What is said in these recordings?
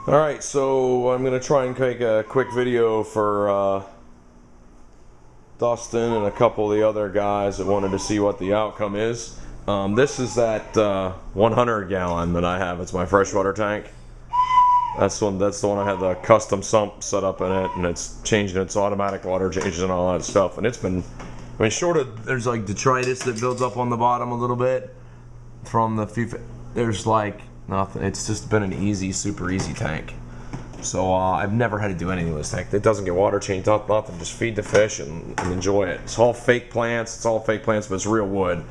Alright, so I'm going to try and make a quick video for Dustin and a couple of the other guys that wanted to see what the outcome is. This is that 100 gallon that I have. It's my freshwater tank. That's the one I have the custom sump set up in it, and it's changing its automatic water changes and all that stuff. And it's been, I mean, short of, there's like detritus that builds up on the bottom a little bit from the FIFA. There's like nothing. It's just been an easy, super easy tank. So I've never had to do anything with this tank. It doesn't get water changed, nothing. Just feed the fish and enjoy it. It's all fake plants. It's all fake plants, but it's real wood.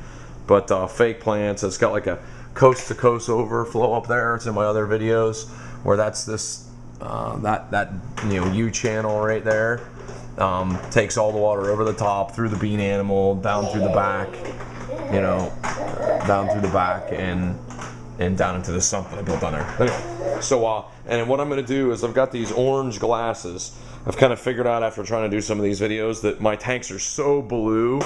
But fake plants. It's got like a coast-to-coast overflow up there. It's in my other videos where that's this that U channel right there. Takes all the water over the top, through the bean animal, down through the back, down through the back and down into the sump that I built on there. Anyway, so and what I'm going to do is I've got these orange glasses. I've kind of figured out after trying to do some of these videos that my tanks are so blue.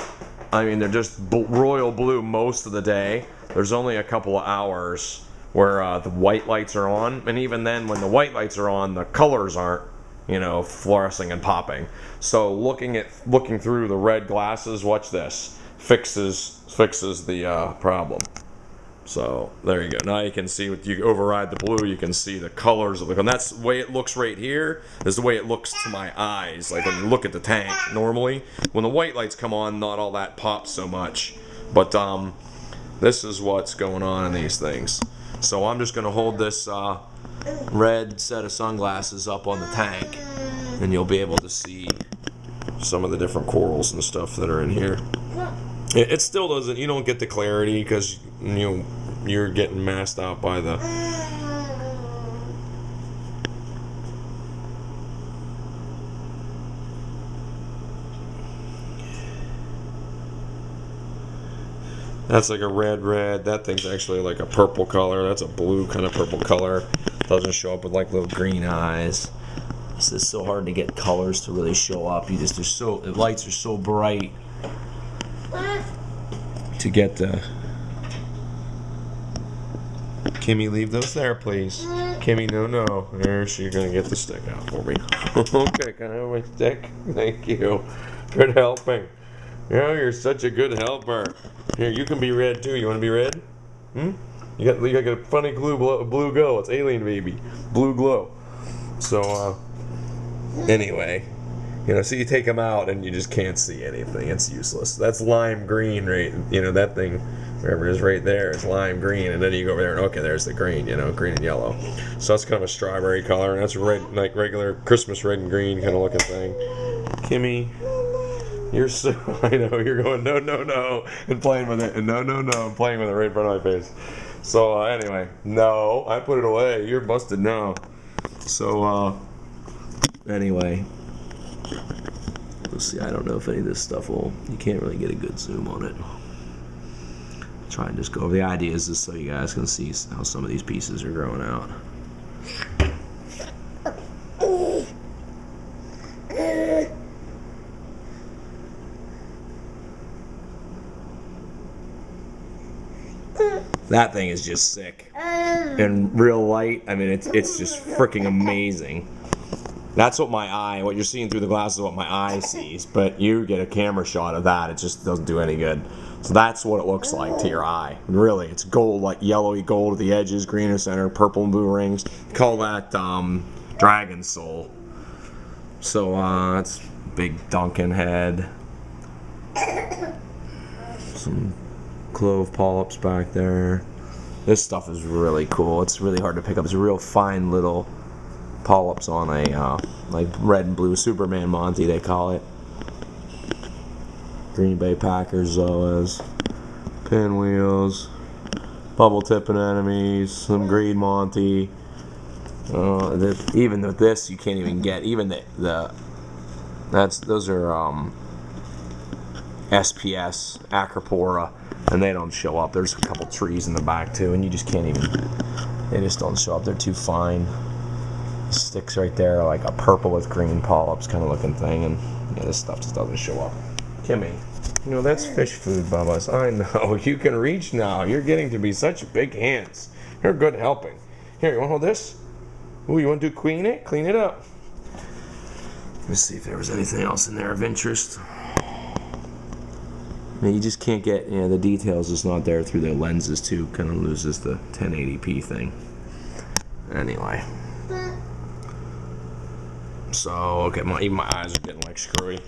I mean, they're just royal blue most of the day. There's only a couple of hours where the white lights are on, and even then when the white lights are on, the colors aren't, fluorescing and popping. So looking through the red glasses, watch this, fixes the problem. So there you go. Now you can see, if you override the blue, you can see the colors of the, and that's the way it looks right here, is the way it looks to my eyes. Like when you look at the tank normally, when the white lights come on, not all that pops so much. But this is what's going on in these things. So I'm just going to hold this red set of sunglasses up on the tank, and you'll be able to see some of the different corals and stuff that are in here. It still doesn't, you don't get the clarity because you're getting masked out by the that's like a red. That thing's actually like a purple color. That's a blue kind of purple color. Doesn't show up with like little green eyes. It's just so hard to get colors to really show up. The lights are so bright to get the. Kimmy, leave those there, please. Kimmy, no. There, she's gonna get the stick out for me. Okay, can I have my stick? Thank you. Good helping. You're such a good helper. Here, you can be red too. You want to be red? You got a funny blue glow. It's alien baby, blue glow. So anyway, so you take them out and you just can't see anything. It's useless. That's lime green, right? That thing, wherever it is right there, is lime green, and then you go over there and okay, there's the green. Green and yellow. So that's kind of a strawberry color, and that's red, like regular Christmas red and green kind of looking thing. Kimmy. You're so, I know, you're going, no, and playing with it, and no, and playing with it right in front of my face. So, anyway, no, I put it away, you're busted now. So, anyway, let's see, I don't know if any of this stuff you can't really get a good zoom on it. Try and just go over. The idea is just so you guys can see how some of these pieces are growing out. That thing is just sick. In real light, I mean, it's just freaking amazing. That's what you're seeing through the glasses is what my eye sees, but you get a camera shot of that, it just doesn't do any good. So that's what it looks like to your eye. Really, it's gold, like yellowy gold at the edges, green in the center, purple and blue rings. Call that dragon soul. So that's big Duncan head. Some clove polyps back there. This stuff is really cool. It's really hard to pick up. It's real fine little polyps on a like red and blue Superman Monty, they call it. Green Bay Packers zoas, pinwheels, bubble tip anemones, some green Monty. Even with this, you can't even get even those are SPS Acropora, and they don't show up. There's a couple trees in the back too, and you just can't even. They just don't show up. They're too fine. The sticks right there are like a purple with green polyps kind of looking thing, and this stuff just doesn't show up. Kimmy, that's fish food, Bubba's. I know. You can reach now. You're getting to be such big hands. You're good helping. Here, you want to hold this? Ooh, you want to do clean it? Clean it up. Let's see if there was anything else in there of interest. You just can't get, the details is not there through the lenses too. Kind of loses the 1080p thing. Anyway. So, okay, even my eyes are getting like screwy.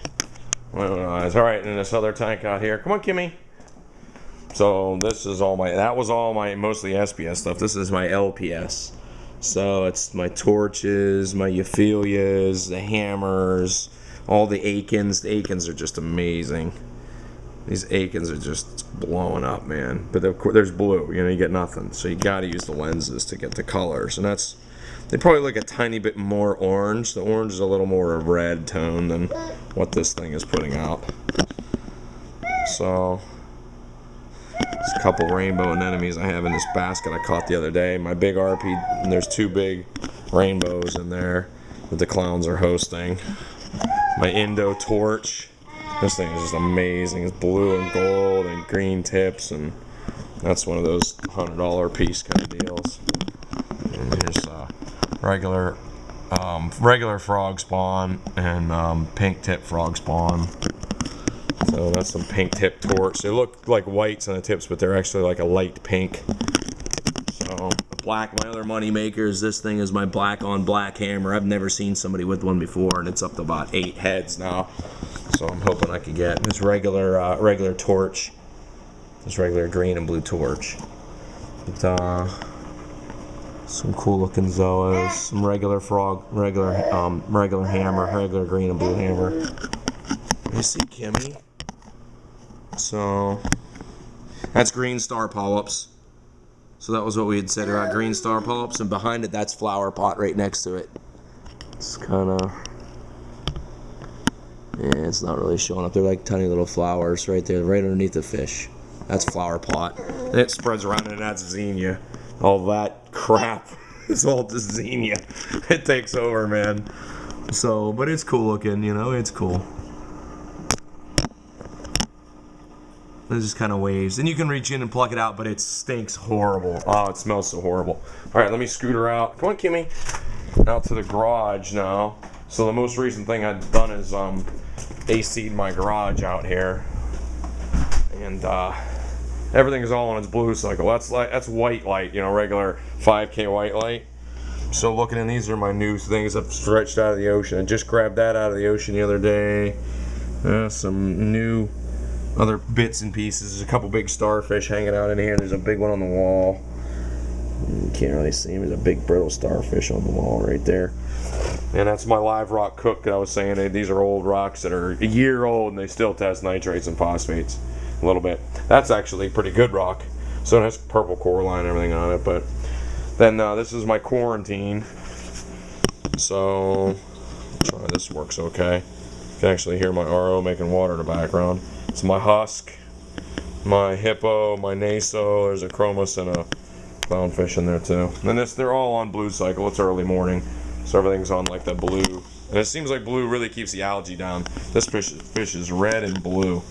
Alright, and this other tank out here. Come on, Kimmy. So, this is all that was all my mostly SPS stuff. This is my LPS. So, it's my torches, my Euphelias, the hammers, all the Aikens. The Aikens are just amazing. These Aikens are just blowing up, man. But of course, there's blue. You get nothing. So you got to use the lenses to get the colors. And they probably look a tiny bit more orange. The orange is a little more a red tone than what this thing is putting out. So, there's a couple rainbow anemones I have in this basket I caught the other day. My big RP, and there's 2 big rainbows in there that the clowns are hosting. My Indo torch. This thing is just amazing. It's blue and gold and green tips, and that's one of those $100 piece kind of deals. And here's regular frog spawn and pink tip frog spawn. So that's some pink tip torch. They look like whites on the tips, but they're actually like a light pink. So my other money maker is this thing is my black on black hammer. I've never seen somebody with one before, and it's up to about 8 heads now. So I'm hoping I can get this regular torch, this regular green and blue torch. But, some cool looking Zoas, some regular hammer, regular green and blue hammer. You see Kimmy? So that's green star polyps. So that was what we had said about green star polyps, and behind it that's flower pot right next to it. It's kind of, it's not really showing up. They're like tiny little flowers right there, right underneath the fish. That's flower pot. And it spreads around and that's zinnia. All that crap is all just zinnia. It takes over, man. So, but it's cool looking, it's cool. It just kind of waves. And you can reach in and pluck it out, but it stinks horrible. Oh, it smells so horrible. Alright, let me scoot her out. Come on, Kimmy. Out to the garage now. So the most recent thing I've done is AC'd my garage out here. And everything is all on its blue cycle. That's white light, regular 5K white light. So looking in, these are my new things I've stretched out of the ocean. I just grabbed that out of the ocean the other day. Some new other bits and pieces. There's a couple big starfish hanging out in here. There's a big one on the wall. You can't really see him. There's a big brittle starfish on the wall right there. And that's my live rock cook that I was saying. These are old rocks that are a year old and they still test nitrates and phosphates a little bit. That's actually a pretty good rock. So it has purple coralline and everything on it. But then this is my quarantine. So try this works okay. You can actually hear my RO making water in the background. It's my husk, my hippo, my naso. There's a chromis and a clownfish in there too. And they're all on blue cycle. It's early morning, so everything's on like the blue. And it seems like blue really keeps the algae down. This fish is red and blue.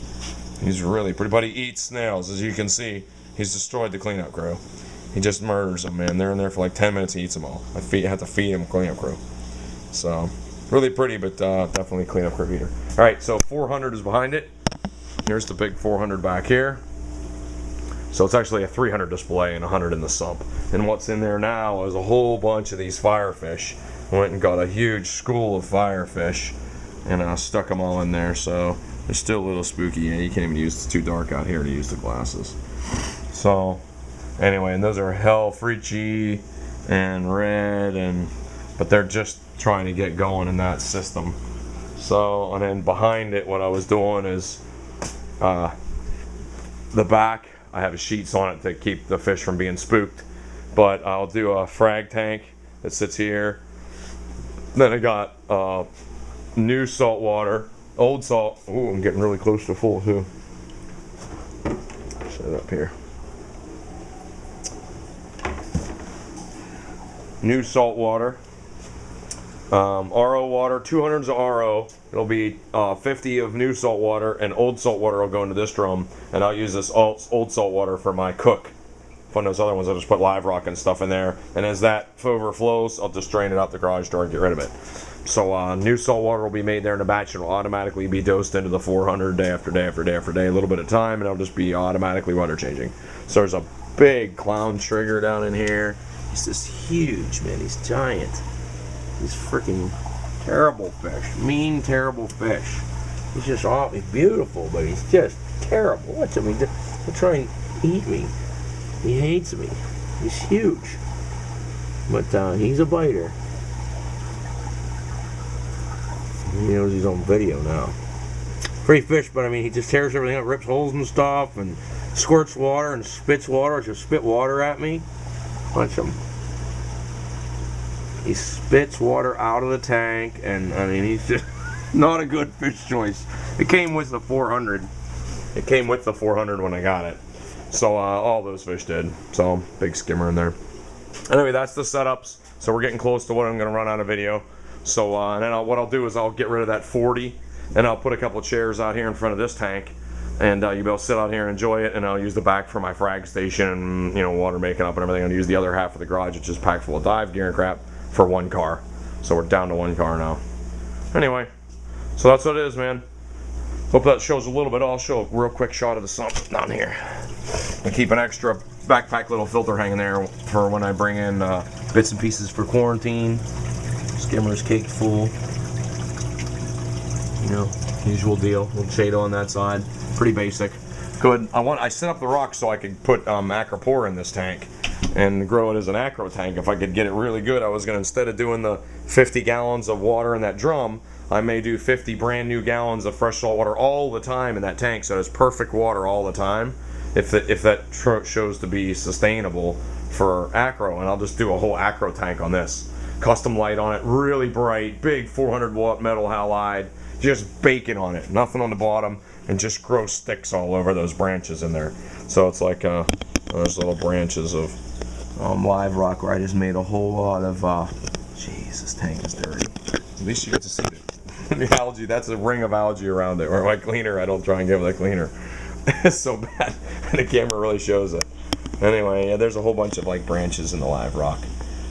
He's really pretty, but he eats snails. As you can see, he's destroyed the cleanup crew. He just murders them, man. They're in there for like 10 minutes, he eats them all. I have to feed him cleanup crew. So, really pretty, but definitely cleanup crew eater. Alright, so 400 is behind it. Here's the big 400 back here. So it's actually a 300 display and 100 in the sump. And what's in there now is a whole bunch of these firefish. Went and got a huge school of firefish and stuck them all in there. So they're still a little spooky. You can't even use, it's too dark out here to use the glasses. So anyway, and those are Hell Frichi and Red, but they're just trying to get going in that system. So, and then behind it, what I was doing is the back, I have sheets on it to keep the fish from being spooked, but I'll do a frag tank that sits here. Then I got new salt water, old salt. Ooh, I'm getting really close to full too. Set it up here. New salt water. RO water, 200s of RO. It'll be 50 of new salt water, and old salt water will go into this drum, and I'll use this old salt water for my cook on those other ones, I'll just put live rock and stuff in there, and as that overflows, I'll just drain it out the garage door and get rid of it. So new salt water will be made there in a batch, and will automatically be dosed into the 400 day after day after day after day, a little bit of time, and it'll just be automatically water changing. So there's a big clown trigger down in here. He's just huge, man. He's giant. He's freaking terrible fish. Mean, terrible fish. He's just awfully beautiful, but he's just terrible. Watch him. He'll try and eat me. He hates me. He's huge. But he's a biter. He knows he's on video now. Pretty fish, but I mean, he just tears everything up, rips holes and stuff, and squirts water and spits water. Just spit water at me. Watch him. He spits water out of the tank, and I mean, he's just not a good fish choice. It came with the 400. It came with the 400 when I got it. So all those fish did. So big skimmer in there. Anyway, that's the setups. So we're getting close to what I'm going to run out of video. So and then what I'll do is I'll get rid of that 40, and I'll put a couple of chairs out here in front of this tank, and you'll be able to sit out here and enjoy it. And I'll use the back for my frag station and, you know, water making up and everything. I'll use the other half of the garage, which is packed full of dive gear and crap, for one car. So we're down to one car now. Anyway, so that's what it is, man. Hope that shows a little bit. I'll show a real quick shot of the sump down here. I keep an extra backpack little filter hanging there for when I bring in bits and pieces for quarantine. Skimmer's caked full. You know, usual deal. Little shade on that side. Pretty basic. Good. I set up the rock so I could put Acropora in this tank and grow it as an acro tank. If I could get it really good, I was going to, instead of doing the 50 gallons of water in that drum, I may do 50 brand new gallons of fresh salt water all the time in that tank, so it's perfect water all the time. If that shows to be sustainable for acro, and I'll just do a whole acro tank on this. Custom light on it, really bright, big 400 watt metal halide, just bacon on it, nothing on the bottom, and just grow sticks all over those branches in there. So it's like those little branches of live rock where I just made a whole lot of, jeez, this tank is dirty. At least you get to see it. The algae, that's a ring of algae around it. Or my cleaner, I don't try and give it a cleaner. It's so bad. The camera really shows it. Anyway, yeah, there's a whole bunch of like branches in the live rock.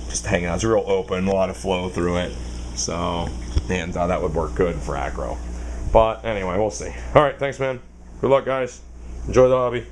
Just hanging out. It's real open, a lot of flow through it. So, and that would work good for acro. But anyway, we'll see. Alright, thanks, man. Good luck, guys. Enjoy the hobby.